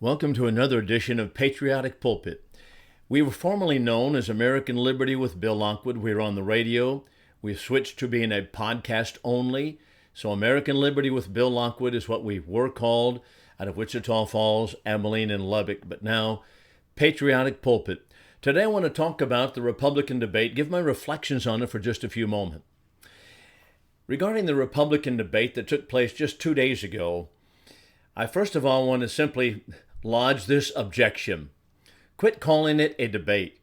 Welcome to another edition of Patriotic Pulpit. We were formerly known as American Liberty with Bill Lockwood. We were on the radio. We've switched to being a podcast only. So American Liberty with Bill Lockwood is what we were called out of Wichita Falls, Abilene, and Lubbock. But now, Patriotic Pulpit. Today I want to talk about the Republican debate, give my reflections on it for just a few moments. Regarding the Republican debate that took place just 2 days ago, I first of all want to simply lodge this objection. Quit calling it a debate.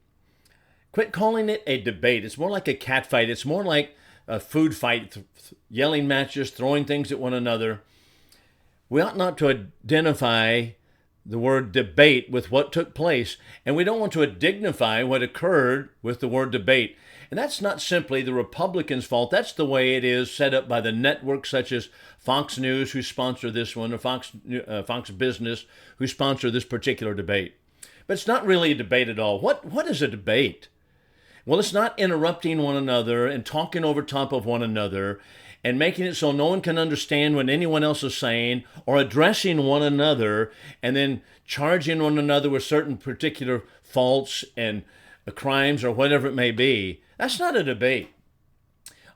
Quit calling it a debate. It's more like a cat fight. It's more like a food fight, yelling matches, throwing things at one another. We ought not to identify the word debate with what took place, and we don't want to dignify what occurred with the word debate. And that's not simply the Republicans' fault. That's the way it is set up by the networks such as Fox News, who sponsor this one, or Fox Business, who sponsor this particular debate. But it's not really a debate at all. What is a debate? Well, it's not interrupting one another and talking over top of one another and making it so no one can understand what anyone else is saying, or addressing one another and then charging one another with certain particular faults and crimes or whatever it may be. That's not a debate.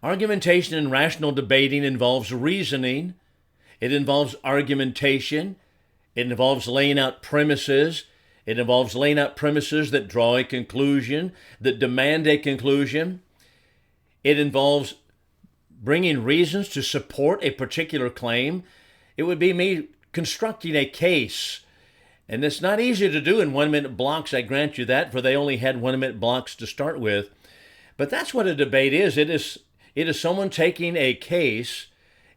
Argumentation and rational debating involves reasoning. It involves argumentation. It involves laying out premises. It involves laying out premises that draw a conclusion, that demand a conclusion. It involves bringing reasons to support a particular claim. It would be me constructing a case. And it's not easy to do in 1 minute blocks, I grant you that, for they only had 1 minute blocks to start with. But that's what a debate is. It is someone taking a case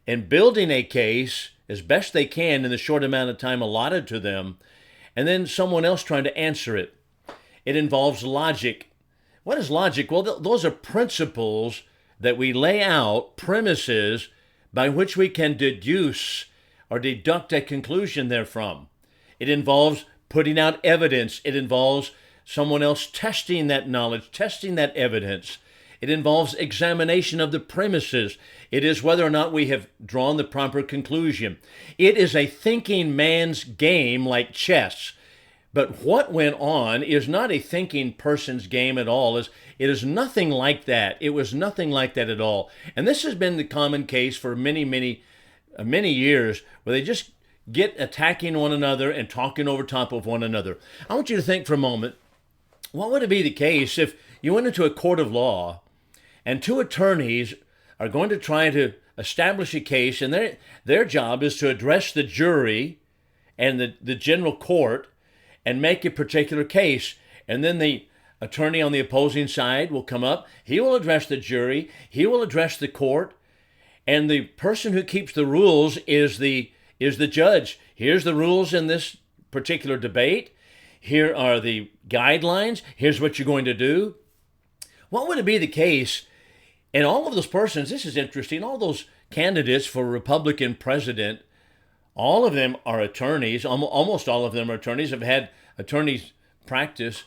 and building a case as best they can in the short amount of time allotted to them, and then someone else trying to answer it. It involves logic. What is logic? Well, those are principles that we lay out, premises by which we can deduce or deduct a conclusion therefrom. It involves putting out evidence. It involves someone else testing that knowledge, testing that evidence. It involves examination of the premises. It is whether or not we have drawn the proper conclusion. It is a thinking man's game like chess. But what went on is not a thinking person's game at all. It is nothing like that. It was nothing like that at all. And this has been the common case for many years, where they just get attacking one another and talking over top of one another. I want you to think for a moment, what would it be the case if you went into a court of law and two attorneys are going to try to establish a case, and their job is to address the jury and the general court and make a particular case, and then the attorney on the opposing side will come up, he will address the jury, he will address the court, and the person who keeps the rules is the judge. Here's the rules in this particular debate. Here are the guidelines. Here's what you're going to do. What would it be the case? And all of those persons, this is interesting, all those candidates for Republican president, all of them are attorneys. Almost all of them are attorneys, have had attorneys practice.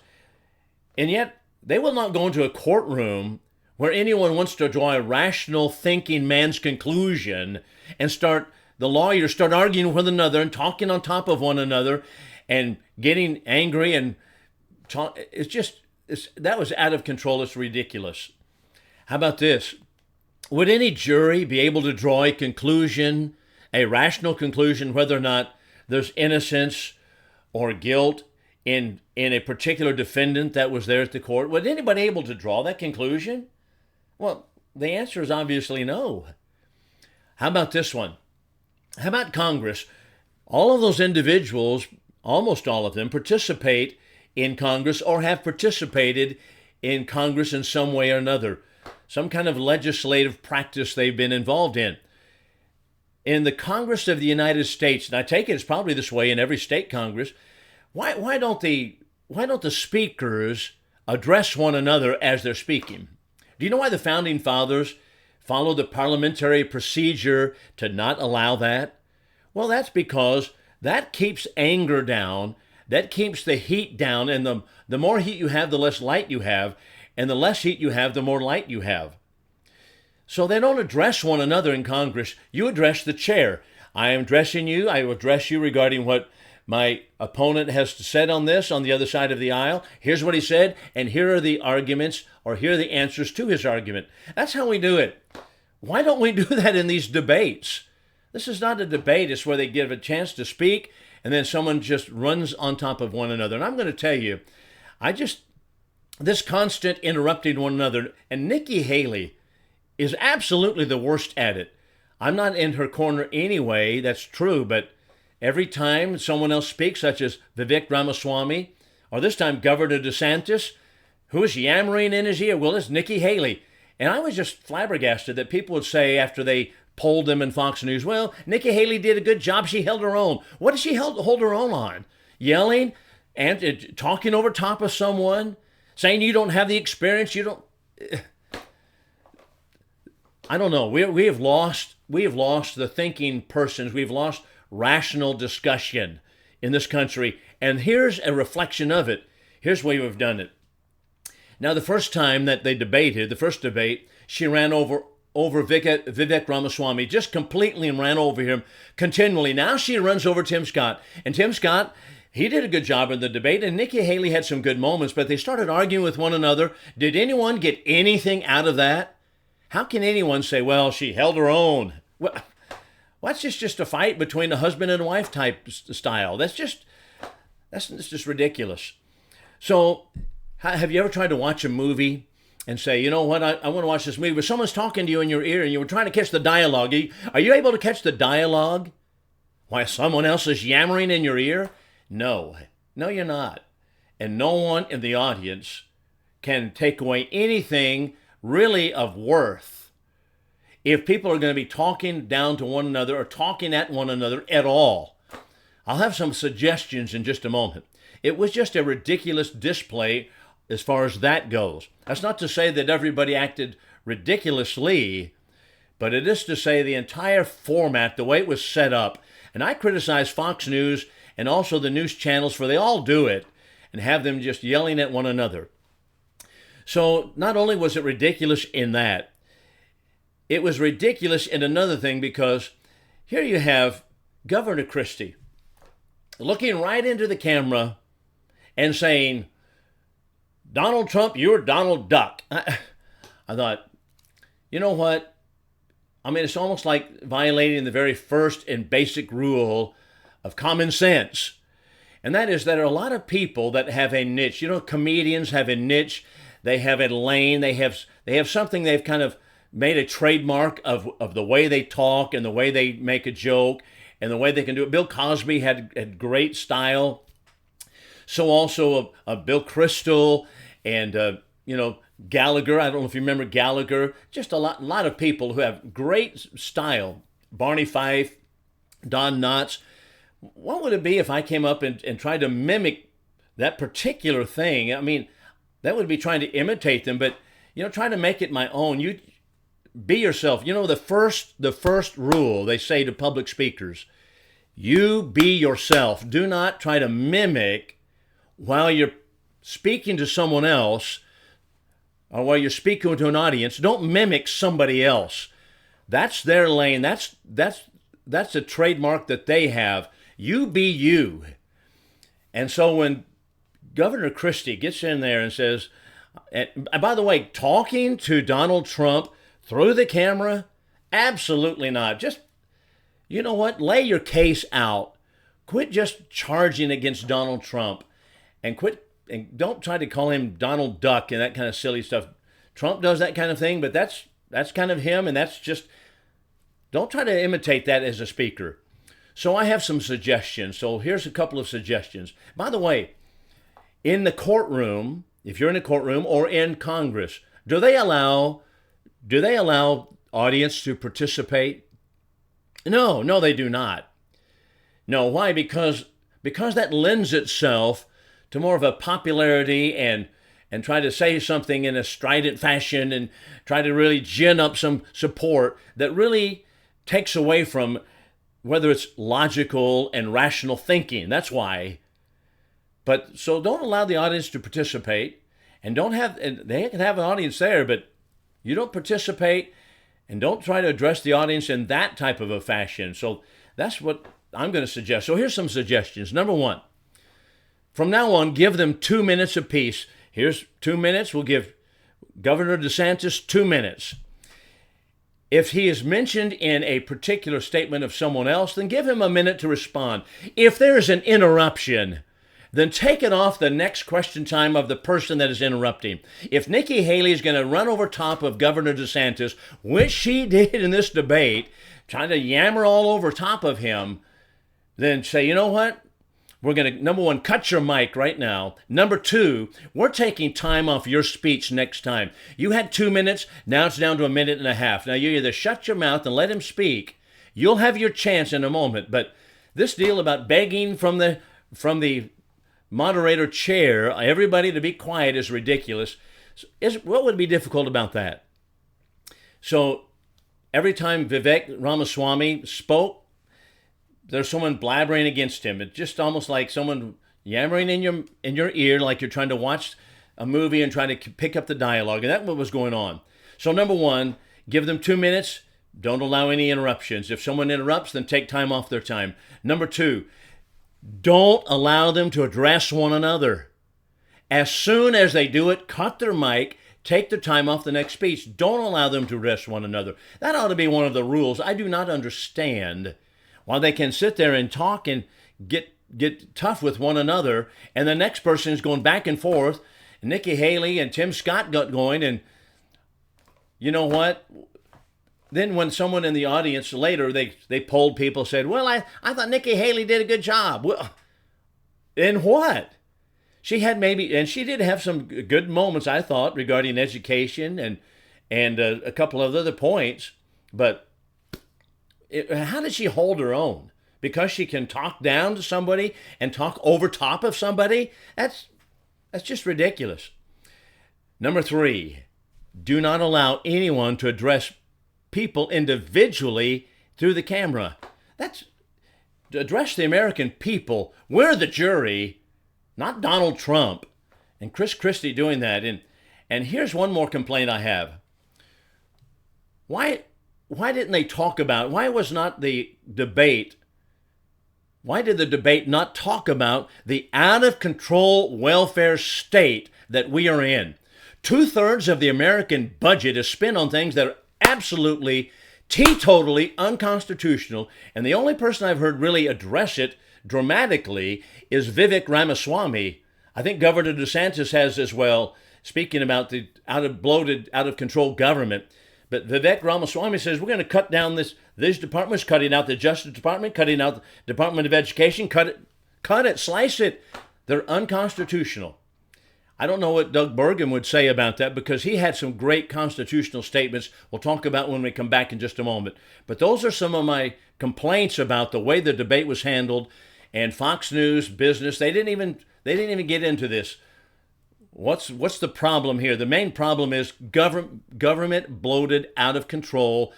And yet they will not go into a courtroom where anyone wants to draw a rational thinking man's conclusion and the lawyers start arguing with one another and talking on top of one another and getting angry and that was out of control. It's ridiculous. How about this? Would any jury be able to draw a conclusion, a rational conclusion, whether or not there's innocence or guilt in a particular defendant that was there at the court? Was anybody able to draw that conclusion? Well, the answer is obviously no. How about this one? How about Congress? All of those individuals, almost all of them, participate in Congress or have participated in Congress in some way or another. Some kind of legislative practice they've been involved in. In the Congress of the United States, and I take it it's probably this way in every state Congress, why don't the speakers address one another as they're speaking? Do you know why the Founding Fathers followed the parliamentary procedure to not allow that? Well, that's because that keeps anger down, that keeps the heat down, and the more heat you have, the less light you have, and the less heat you have, the more light you have. So they don't address one another in Congress. You address the chair. I am addressing you. I will address you regarding what my opponent has said on this, on the other side of the aisle. Here's what he said, and here are the arguments, or here are the answers to his argument. That's how we do it. Why don't we do that in these debates? This is not a debate. It's where they give a chance to speak, and then someone just runs on top of one another. And I'm going to tell you, this constant interrupting one another, and Nikki Haley is absolutely the worst at it. I'm not in her corner anyway, that's true, but every time someone else speaks, such as Vivek Ramaswamy, or this time Governor DeSantis, who is yammering in his ear? Well, it's Nikki Haley. And I was just flabbergasted that people would say after they polled them in Fox News, well, Nikki Haley did a good job. She held her own. What did she hold her own on? Yelling and talking over top of someone, saying you don't have the experience, you don't... I don't know. We have lost the thinking persons. We've lost rational discussion in this country. And here's a reflection of it. Here's where we've done it. Now, the first time that they debated, the first debate, she ran over Vivek Ramaswamy, just completely, and ran over him continually. Now she runs over Tim Scott. And Tim Scott, he did a good job in the debate, and Nikki Haley had some good moments, but they started arguing with one another. Did anyone get anything out of that? How can anyone say, well, she held her own? Well, that's just a fight between a husband and wife type style. That's just ridiculous. So have you ever tried to watch a movie and say, you know what, I want to watch this movie, but someone's talking to you in your ear and you were trying to catch the dialogue. Are you able to catch the dialogue while someone else is yammering in your ear? No, you're not. And no one in the audience can take away anything really of worth if people are going to be talking down to one another or talking at one another at all. I'll have some suggestions in just a moment. It was just a ridiculous display as far as that goes. That's not to say that everybody acted ridiculously, but it is to say the entire format, the way it was set up, and I criticize Fox News and also the news channels for they all do it and have them just yelling at one another. So not only was it ridiculous in that, it was ridiculous in another thing, because here you have Governor Christie looking right into the camera and saying, Donald Trump, you're Donald Duck. I thought, you know what? I mean, it's almost like violating the very first and basic rule of common sense. And that is that there are a lot of people that have a niche. You know, comedians have a niche. They have a lane. They have something they've kind of made a trademark of the way they talk and the way they make a joke and the way they can do it. Bill Cosby had great style. So also Bill Kristol and, Gallagher. I don't know if you remember Gallagher. Just a lot of people who have great style. Barney Fife, Don Knotts. What would it be if I came up and tried to mimic that particular thing? I mean, that would be trying to imitate them, but, try to make it my own. You be yourself. The first rule they say to public speakers, you be yourself. Do not try to mimic while you're speaking to someone else or while you're speaking to an audience. Don't mimic somebody else. That's their lane. That's a trademark that they have. You be you. And so when Governor Christie gets in there and says, and by the way, talking to Donald Trump through the camera, absolutely not. Just, you know what? Lay your case out. Quit just charging against Donald Trump and don't try to call him Donald Duck and that kind of silly stuff. Trump does that kind of thing, but that's kind of him, and that's just, don't try to imitate that as a speaker. So I have some suggestions. So here's a couple of suggestions. By the way, in the courtroom, if you're in a courtroom or in Congress, do they allow audience to participate? No, they do not. No, why? Because that lends itself to more of a popularity and try to say something in a strident fashion and try to really gin up some support that really takes away from whether it's logical and rational thinking. That's why. But so don't allow the audience to participate, and they can have an audience there, but you don't participate and don't try to address the audience in that type of a fashion. So that's what I'm going to suggest. So here's some suggestions. Number one, from now on, give them 2 minutes apiece. Here's 2 minutes. We'll give Governor DeSantis 2 minutes. If he is mentioned in a particular statement of someone else, then give him a minute to respond. If there's an interruption, then take it off the next question time of the person that is interrupting. If Nikki Haley is going to run over top of Governor DeSantis, which she did in this debate, trying to yammer all over top of him, then say, you know what? We're going to, number one, cut your mic right now. Number two, we're taking time off your speech next time. You had 2 minutes, now it's down to 1.5 minutes. Now you either shut your mouth and let him speak. You'll have your chance in a moment. But this deal about begging from the moderator chair, everybody to be quiet, is ridiculous. What would be difficult about that? So every time Vivek Ramaswamy spoke, there's someone blabbering against him. It's just almost like someone yammering in your ear, like you're trying to watch a movie and trying to pick up the dialogue. And that's what was going on. So number one, give them 2 minutes. Don't allow any interruptions. If someone interrupts, then take time off their time. Number two, don't allow them to address one another. As soon as they do it, cut their mic, take their time off the next speech. Don't allow them to address one another. That ought to be one of the rules. I do not understand why they can sit there and talk and get tough with one another, and the next person is going back and forth. Nikki Haley and Tim Scott got going, and you know what? Then when someone in the audience later, they polled people, said, well, I thought Nikki Haley did a good job. Well, in what? She had and she did have some good moments, I thought, regarding education and a couple of other points, but how did she hold her own? Because she can talk down to somebody and talk over top of somebody? That's just ridiculous. Number three, do not allow anyone to address people individually through the camera. That's to address the American people. We're the jury, not Donald Trump. And Chris Christie doing that. And here's one more complaint I have. Why didn't they talk about, why did the debate not talk about the out-of-control welfare state that we are in? 2/3 of the American budget is spent on things that are absolutely, teetotally unconstitutional, and the only person I've heard really address it dramatically is Vivek Ramaswamy. I think Governor DeSantis has as well, speaking about the out-of-control government. But Vivek Ramaswamy says, we're going to cut down these departments, cutting out the Justice Department, cutting out the Department of Education, cut it, slice it. They're unconstitutional. I don't know what Doug Burgum would say about that, because he had some great constitutional statements we'll talk about when we come back in just a moment. But those are some of my complaints about the way the debate was handled. And Fox News, business, they didn't even get into this. What's the problem here? The main problem is government bloated, out of control.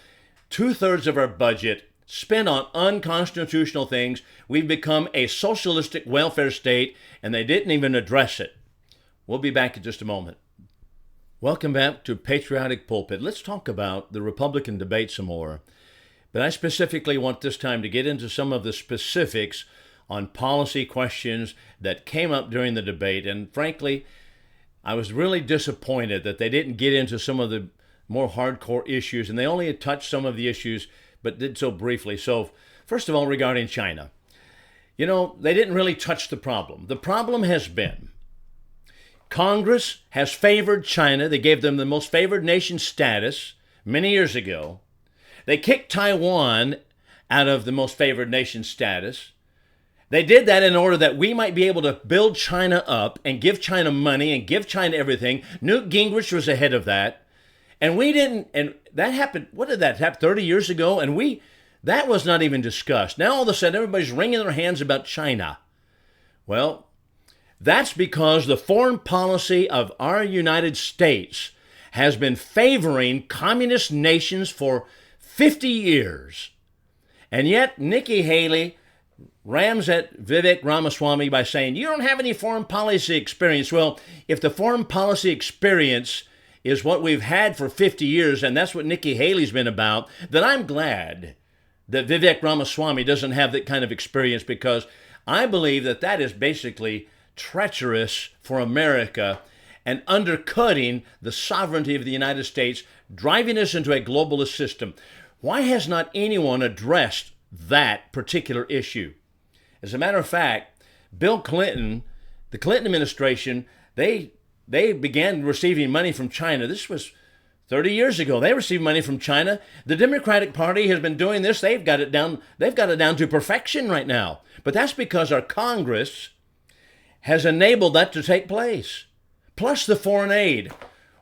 2/3 of our budget spent on unconstitutional things. We've become a socialistic welfare state, and they didn't even address it. We'll be back in just a moment. Welcome back to Patriotic Pulpit. Let's talk about the Republican debate some more. But I specifically want this time to get into some of the specifics on policy questions that came up during the debate. And frankly, I was really disappointed that they didn't get into some of the more hardcore issues, and they only had touched some of the issues, but did so briefly. So, first of all, regarding China, they didn't really touch the problem. The problem has been Congress has favored China. They gave them the most favored nation status many years ago. They kicked Taiwan out of the most favored nation status. They did that in order that we might be able to build China up and give China money and give China everything. Newt Gingrich was ahead of that. And we didn't, and that happened, what did that happen, 30 years ago? And that was not even discussed. Now all of a sudden everybody's wringing their hands about China. Well, that's because the foreign policy of our United States has been favoring communist nations for 50 years. And yet Nikki Haley rams at Vivek Ramaswamy by saying, you don't have any foreign policy experience. Well, if the foreign policy experience is what we've had for 50 years, and that's what Nikki Haley's been about, then I'm glad that Vivek Ramaswamy doesn't have that kind of experience, because I believe that that is basically treacherous for America and undercutting the sovereignty of the United States, driving us into a globalist system. Why has not anyone addressed that particular issue? As a matter of fact, Bill Clinton, the Clinton administration, they began receiving money from China. This was 30 years ago. They received money from China. The Democratic Party has been doing this. They've got it down to perfection right now. But that's because our Congress has enabled that to take place. Plus the foreign aid.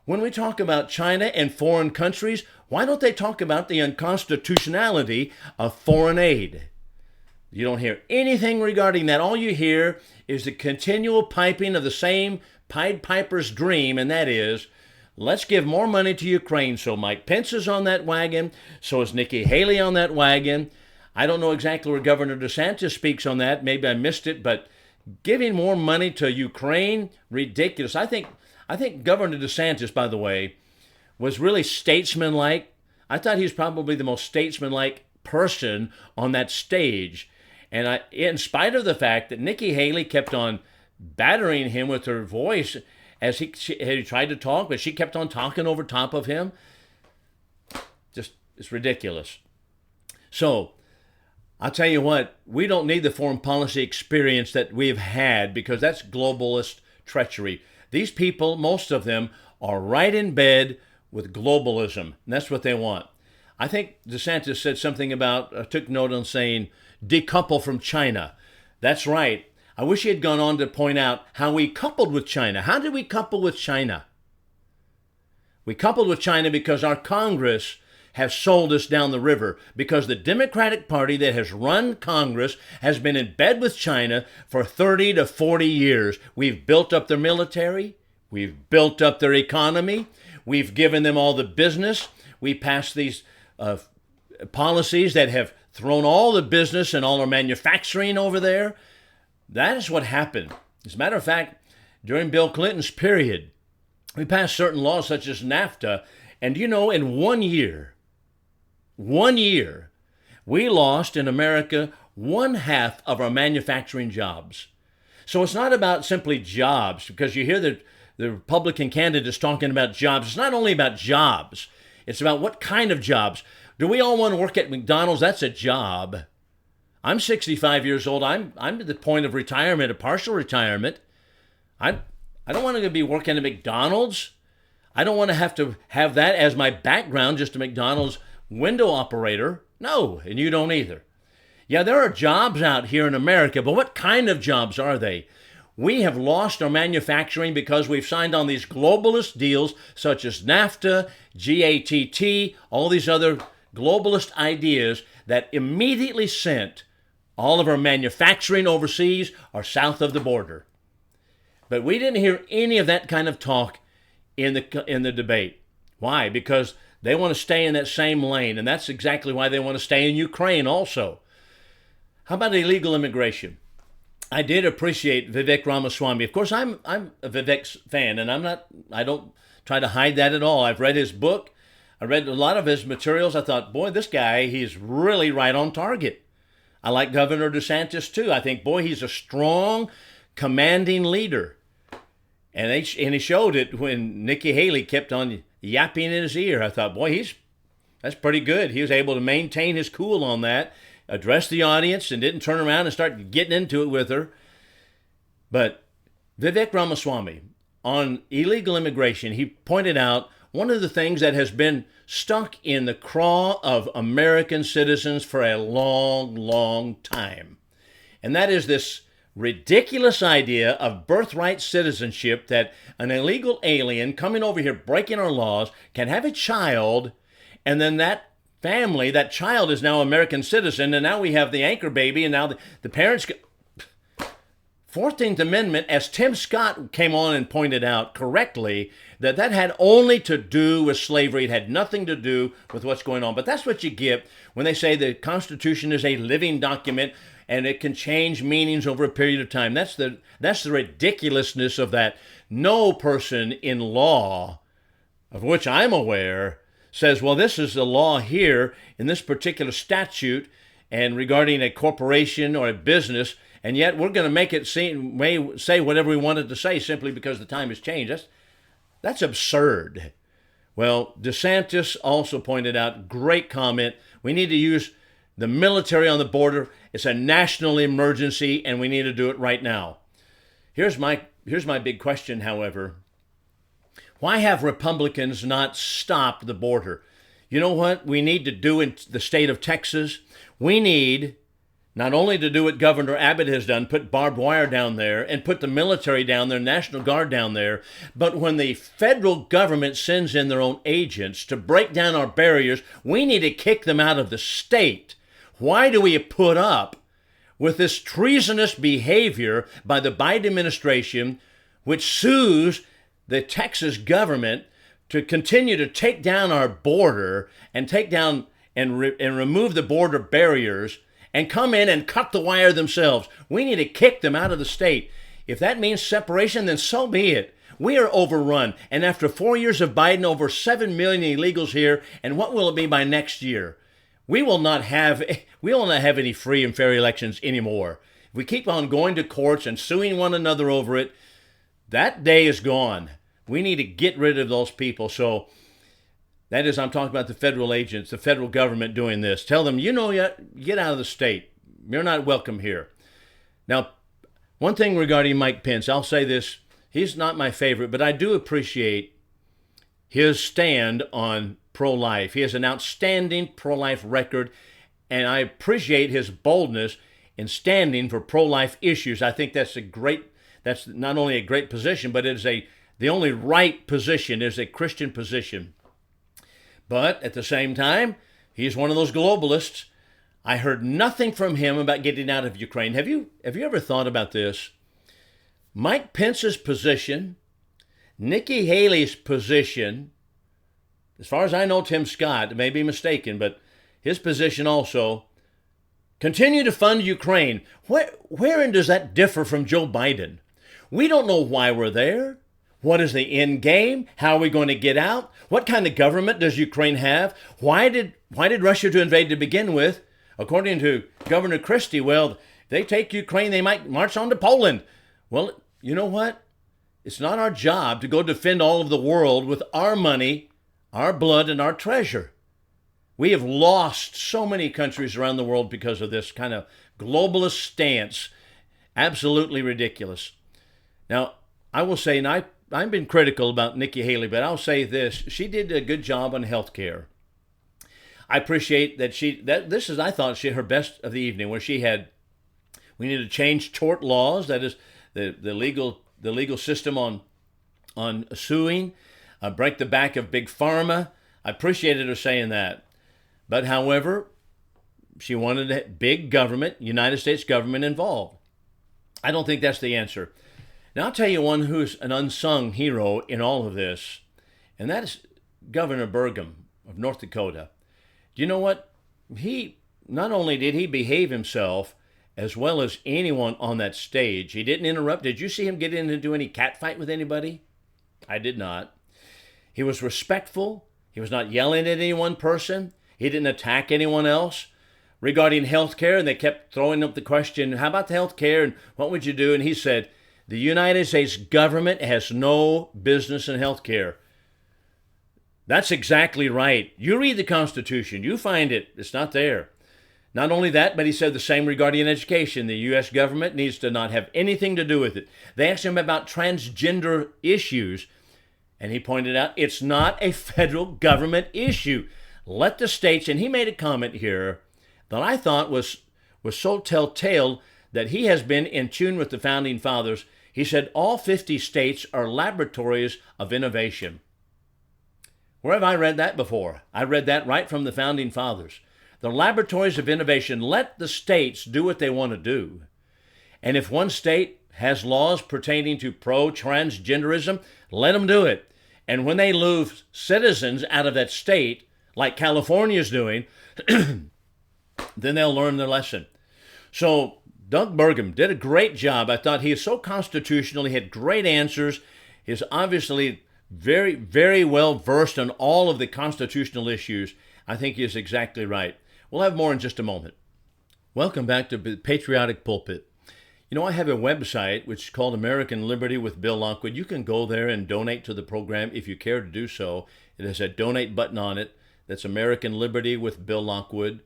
When we talk about China and foreign countries, why don't they talk about the unconstitutionality of foreign aid? You don't hear anything regarding that. All you hear is the continual piping of the same Pied Piper's dream, and that is, let's give more money to Ukraine. So Mike Pence is on that wagon. So is Nikki Haley on that wagon. I don't know exactly where Governor DeSantis speaks on that. Maybe I missed it, but giving more money to Ukraine, ridiculous. I think Governor DeSantis, by the way, was really statesmanlike. I thought he was probably the most statesmanlike person on that stage. And in spite of the fact that Nikki Haley kept on battering him with her voice as he tried to talk, but she kept on talking over top of him. Just, it's ridiculous. So, I'll tell you what, we don't need the foreign policy experience that we've had, because that's globalist treachery. These people, most of them, are right in bed with globalism, and that's what they want. I think DeSantis said something about, took note on saying, decouple from China. That's right. I wish he had gone on to point out how we coupled with China. How did we couple with China? We coupled with China because our Congress have sold us down the river, because the Democratic Party that has run Congress has been in bed with China for 30 to 40 years. We've built up their military. We've built up their economy. We've given them all the business. We passed these policies that have thrown all the business and all our manufacturing over there. That is what happened. As a matter of fact, during Bill Clinton's period, we passed certain laws such as NAFTA, and you know, in 1 year, we lost in America 1/2 of our manufacturing jobs. So it's not about simply jobs, because you hear the Republican candidates talking about jobs. It's not only about jobs. It's about what kind of jobs. Do we all want to work at McDonald's? That's a job. I'm 65 years old. I'm at the point of retirement, a partial retirement. I don't want to be working at McDonald's. I don't want to have that as my background, just a McDonald's window operator. No, and you don't either. Yeah, there are jobs out here in America, but what kind of jobs are they? We have lost our manufacturing because we've signed on these globalist deals such as NAFTA, GATT, all these other globalist ideas that immediately sent all of our manufacturing overseas or south of the border. But we didn't hear any of that kind of talk in the debate. Why? Because they want to stay in that same lane, and that's exactly why they want to stay in Ukraine also. How about illegal immigration? I did appreciate Vivek Ramaswamy. Of course, I'm a Vivek's fan, and I don't try to hide that at all. I've read his book. I read a lot of his materials. I thought, boy, this guy, he's really right on target. I like Governor DeSantis too. I think, boy, he's a strong, commanding leader. And he showed it when Nikki Haley kept on yapping in his ear. I thought, boy, that's pretty good. He was able to maintain his cool on that, address the audience, and didn't turn around and start getting into it with her. But Vivek Ramaswamy, on illegal immigration, he pointed out one of the things that has been stuck in the craw of American citizens for a long, long time. And that is this ridiculous idea of birthright citizenship, that an illegal alien coming over here breaking our laws can have a child, and then that family, that child is now American citizen, and now we have the anchor baby, and now the parents... 14th Amendment, as Tim Scott came on and pointed out correctly, that had only to do with slavery. It had nothing to do with what's going on. But that's what you get when they say the Constitution is a living document and it can change meanings over a period of time. That's the ridiculousness of that. No person in law, of which I'm aware, says, well, this is the law here in this particular statute and regarding a corporation or a business, and yet we're going to make it seem, may say whatever we wanted to say simply because the time has changed. That's absurd. Well, DeSantis also pointed out, great comment, we need to use the military on the border. It's a national emergency, and we need to do it right now. Here's my big question, however. Why have Republicans not stopped the border? You know what we need to do in the state of Texas? We need not only to do what Governor Abbott has done, put barbed wire down there and put the military down there, National Guard down there, but when the federal government sends in their own agents to break down our barriers, we need to kick them out of the state. Why do we put up with this treasonous behavior by the Biden administration, which sues the Texas government to continue to take down our border and take down and remove the border barriers and come in and cut the wire themselves? We need to kick them out of the state. If that means separation, then so be it. We are overrun. And after 4 years of Biden, over 7 million illegals here, and what will it be by next year? We will not have any free and fair elections anymore. If we keep on going to courts and suing one another over it, that day is gone. We need to get rid of those people. So that is, I'm talking about the federal agents, the federal government doing this. Tell them, get out of the state. You're not welcome here. Now, one thing regarding Mike Pence, I'll say this. He's not my favorite, but I do appreciate his stand on pro-life. He has an outstanding pro-life record, and I appreciate his boldness in standing for pro-life issues. I think that's not only a great position, but it is the only right position, is a Christian position. But at the same time, he's one of those globalists. I heard nothing from him about getting out of Ukraine. Have you ever thought about this? Mike Pence's position, Nikki Haley's position, as far as I know, Tim Scott may be mistaken, but his position also, continue to fund Ukraine. Wherein does that differ from Joe Biden? We don't know why we're there. What is the end game? How are we going to get out? What kind of government does Ukraine have? Why did Russia to invade to begin with? According to Governor Christie, well, if they take Ukraine, they might march on to Poland. Well, you know what? It's not our job to go defend all of the world with our money, our blood, and our treasure. We have lost so many countries around the world because of this kind of globalist stance. Absolutely ridiculous. Now, I will say, and I've been critical about Nikki Haley, but I'll say this. She did a good job on health care. I appreciate that this is, I thought, her best of the evening, where we need to change tort laws, that is the legal system on suing, break the back of big pharma. I appreciated her saying that. But however, she wanted big government, United States government involved. I don't think that's the answer. Now, I'll tell you one who's an unsung hero in all of this, and that is Governor Burgum of North Dakota. Do you know what? Not only did he behave himself as well as anyone on that stage, he didn't interrupt. Did you see him get in and do any catfight with anybody? I did not. He was respectful. He was not yelling at any one person. He didn't attack anyone else. Regarding health care, and they kept throwing up the question, how about the health care, and what would you do? And he said, the United States government has no business in health care. That's exactly right. You read the Constitution, you find it. It's not there. Not only that, but he said the same regarding education. The U.S. government needs to not have anything to do with it. They asked him about transgender issues, and he pointed out it's not a federal government issue. Let the states, and he made a comment here that I thought was so telltale that he has been in tune with the Founding Fathers. He said all 50 states are laboratories of innovation. Where have I read that before? I read that right from the Founding Fathers. The laboratories of innovation. Let the states do what they want to do. And if one state has laws pertaining to pro-transgenderism, let them do it. And when they lose citizens out of that state, like California is doing, then they'll learn their lesson. So Doug Burgum did a great job. I thought he is so constitutional. He had great answers. He's obviously very, very well versed on all of the constitutional issues. I think he is exactly right. We'll have more in just a moment. Welcome back to Patriotic Pulpit. You know, I have a website which is called American Liberty with Bill Lockwood. You can go there and donate to the program if you care to do so. It has a donate button on it. That's American Liberty with Bill Lockwood.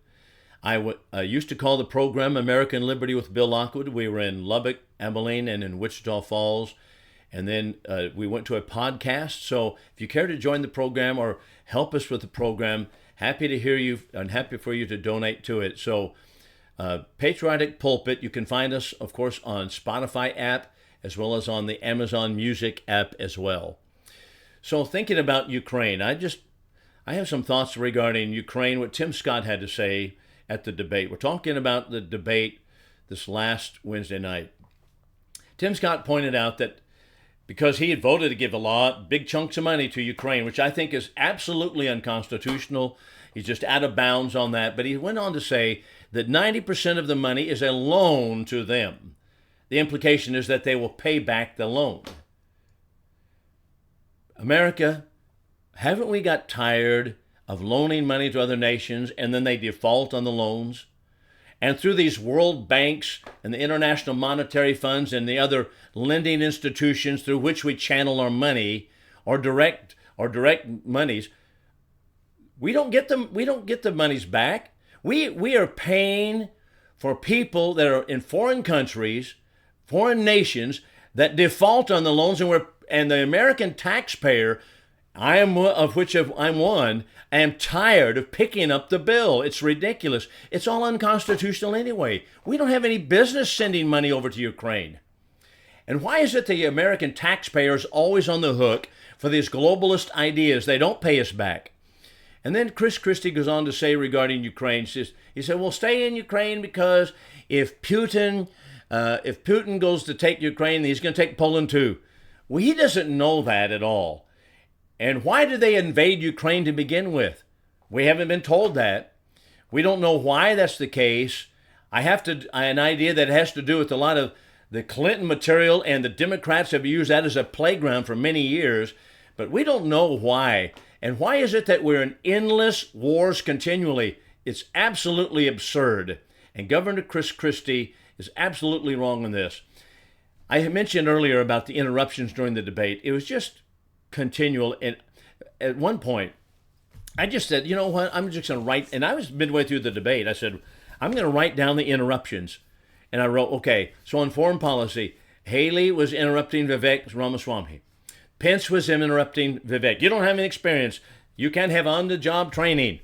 I used to call the program American Liberty with Bill Lockwood. We were in Lubbock, Abilene, and in Wichita Falls. And then we went to a podcast. So if you care to join the program or help us with the program, happy to hear you and happy for you to donate to it. So Patriotic Pulpit, you can find us, of course, on Spotify app as well as on the Amazon Music app as well. So thinking about Ukraine, I have some thoughts regarding Ukraine, what Tim Scott had to say at the debate. We're talking about the debate this last Wednesday night. Tim Scott pointed out that because he had voted to give big chunks of money to Ukraine, which I think is absolutely unconstitutional. He's just out of bounds on that. But he went on to say that 90% of the money is a loan to them. The implication is that they will pay back the loan. America, haven't we got tired of loaning money to other nations and then they default on the loans? And through these world banks and the International Monetary Funds and the other lending institutions through which we channel our money or direct monies, we don't get the monies back. We are paying for people that are in foreign countries, foreign nations that default on the loans, and the American taxpayer, I'm one, I am tired of picking up the bill. It's ridiculous. It's all unconstitutional anyway. We don't have any business sending money over to Ukraine. And why is it the American taxpayer is always on the hook for these globalist ideas? They don't pay us back. And then Chris Christie goes on to say regarding Ukraine, he said, "We'll stay in Ukraine because if Putin goes to take Ukraine, he's going to take Poland too." Well, he doesn't know that at all. And why did they invade Ukraine to begin with? We haven't been told that. We don't know why that's the case. I have an idea that it has to do with a lot of the Clinton material, and the Democrats have used that as a playground for many years, but we don't know why. And why is it that we're in endless wars continually? It's absolutely absurd. And Governor Chris Christie is absolutely wrong on this. I mentioned earlier about the interruptions during the debate. It was just continual. And at one point, I just said, you know what, I'm just going to write, and I was midway through the debate, I said, I'm going to write down the interruptions. And I wrote, okay, so on foreign policy, Haley was interrupting Vivek Ramaswamy. Pence was interrupting Vivek. You don't have any experience. You can't have on-the-job training.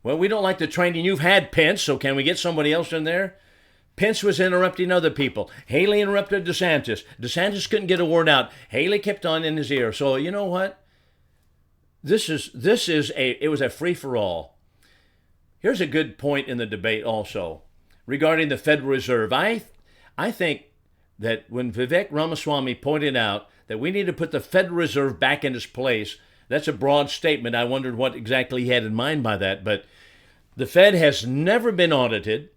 Well, we don't like the training you've had, Pence, so can we get somebody else in there? Pence was interrupting other people. Haley interrupted DeSantis. DeSantis couldn't get a word out. Haley kept on in his ear. So you know what? It was a free-for-all. Here's a good point in the debate also regarding the Federal Reserve. I think that when Vivek Ramaswamy pointed out that we need to put the Federal Reserve back in its place, that's a broad statement. I wondered what exactly he had in mind by that. But the Fed has never been audited.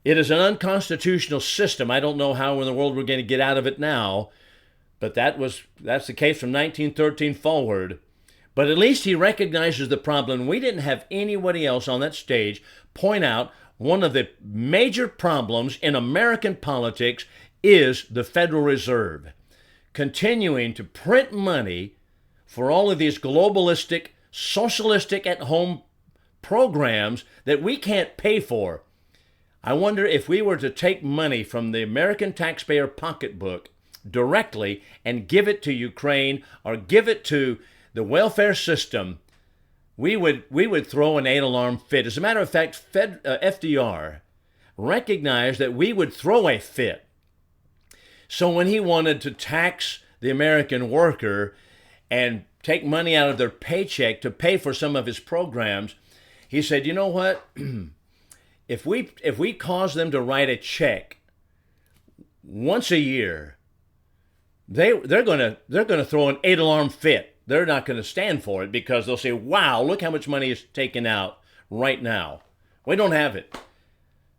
It is an unconstitutional system. I don't know how in the world we're going to get out of it now, but that's the case from 1913 forward. But at least he recognizes the problem. We didn't have anybody else on that stage point out one of the major problems in American politics is the Federal Reserve continuing to print money for all of these globalistic, socialistic at-home programs that we can't pay for. I wonder if we were to take money from the American taxpayer pocketbook directly and give it to Ukraine or give it to the welfare system, we would throw an 8-alarm fit. As a matter of fact, FDR recognized that we would throw a fit. So when he wanted to tax the American worker and take money out of their paycheck to pay for some of his programs, he said, you know what? If we cause them to write a check once a year, they're going to throw an 8-alarm fit. They're not going to stand for it because they'll say, wow, look how much money is taken out right now. We don't have it.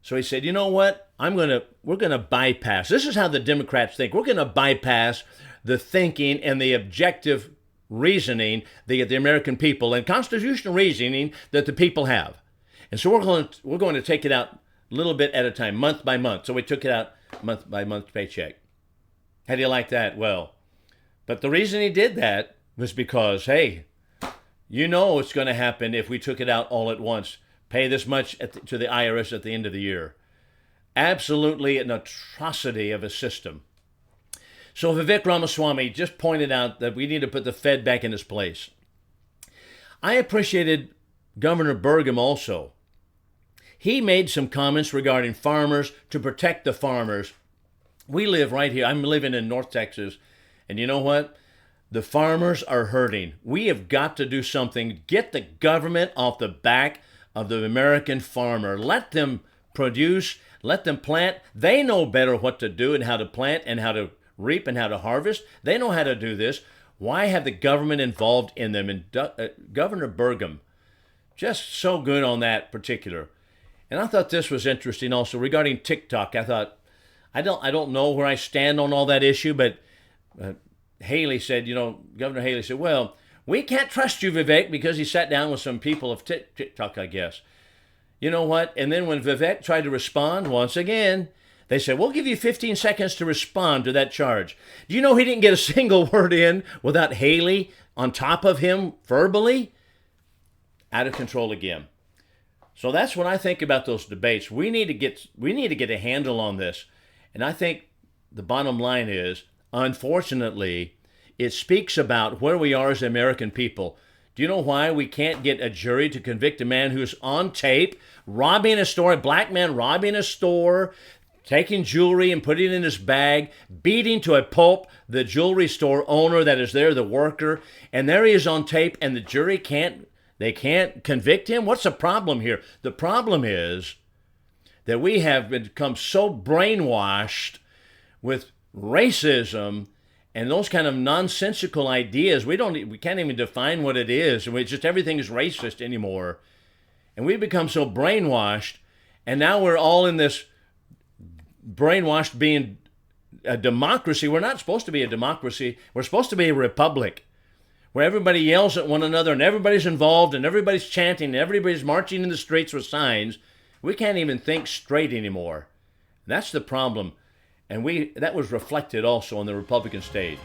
So he said, you know what? We're going to bypass. This is how the Democrats think. We're going to bypass the thinking and the objective reasoning the American people and constitutional reasoning that the people have. And so we're going to take it out a little bit at a time, month by month. So we took it out month by month paycheck. How do you like that? Well, but the reason he did that was because, hey, you know what's going to happen if we took it out all at once. Pay this much to the IRS at the end of the year. Absolutely an atrocity of a system. So Vivek Ramaswamy just pointed out that we need to put the Fed back in its place. I appreciated Governor Burgum also. He made some comments regarding farmers to protect the farmers. We live right here. I'm living in North Texas. And you know what? The farmers are hurting. We have got to do something. Get the government off the back of the American farmer. Let them produce. Let them plant. They know better what to do and how to plant and how to reap and how to harvest. They know how to do this. Why have the government involved in them? And Governor Burgum, just so good on that particular. And I thought this was interesting also regarding TikTok. I thought, I don't know where I stand on all that issue, but Haley said, Governor Haley said, well, we can't trust you, Vivek, because he sat down with some people of TikTok, I guess. You know what? And then when Vivek tried to respond, once again, they said, we'll give you 15 seconds to respond to that charge. Do you know he didn't get a single word in without Haley on top of him verbally? Out of control again. So that's what I think about those debates. We need to get a handle on this. And I think the bottom line is, unfortunately, it speaks about where we are as American people. Do you know why we can't get a jury to convict a man who's on tape robbing a store, a black man robbing a store, taking jewelry and putting it in his bag, beating to a pulp the jewelry store owner that is there, the worker, and there he is on tape, and the jury can't convict him? What's the problem here? The problem is that we have become so brainwashed with racism and those kind of nonsensical ideas. We can't even define what it is. Everything is racist anymore. And we've become so brainwashed, and now we're all in this brainwashed being a democracy. We're not supposed to be a democracy. We're supposed to be a republic where everybody yells at one another and everybody's involved and everybody's chanting and everybody's marching in the streets with signs. We can't even think straight anymore. That's the problem. And that was reflected also on the Republican stage.